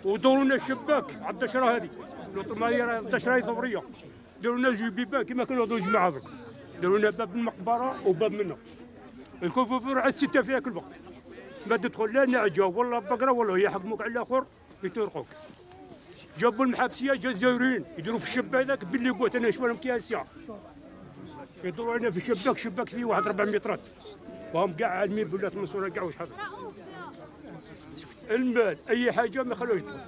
ودوروا لنا الشباك على الدشره هذه ما الدشره هي ثوريه. داروا لنا جوج بيبان كما كانوا هذو الجماعه هذوك، داروا لنا باب المقبره وباب منا. الكوفور على السته في ذاك الوقت ما تدخل لا نعجه ولا بقره ولا يحكموك على الاخر يطرقوك. جابوا المحابسيه جزائريين يديروا في الشباك هذاك باللي قلت انا شويه امتيازيه يدوروا علينا في الشباك، شباك فيه واحد 4 مترات وهم كاع عالمين بولات المنصوره كاع واش حاضر. المال اي حاجه ما خلوش يدخل.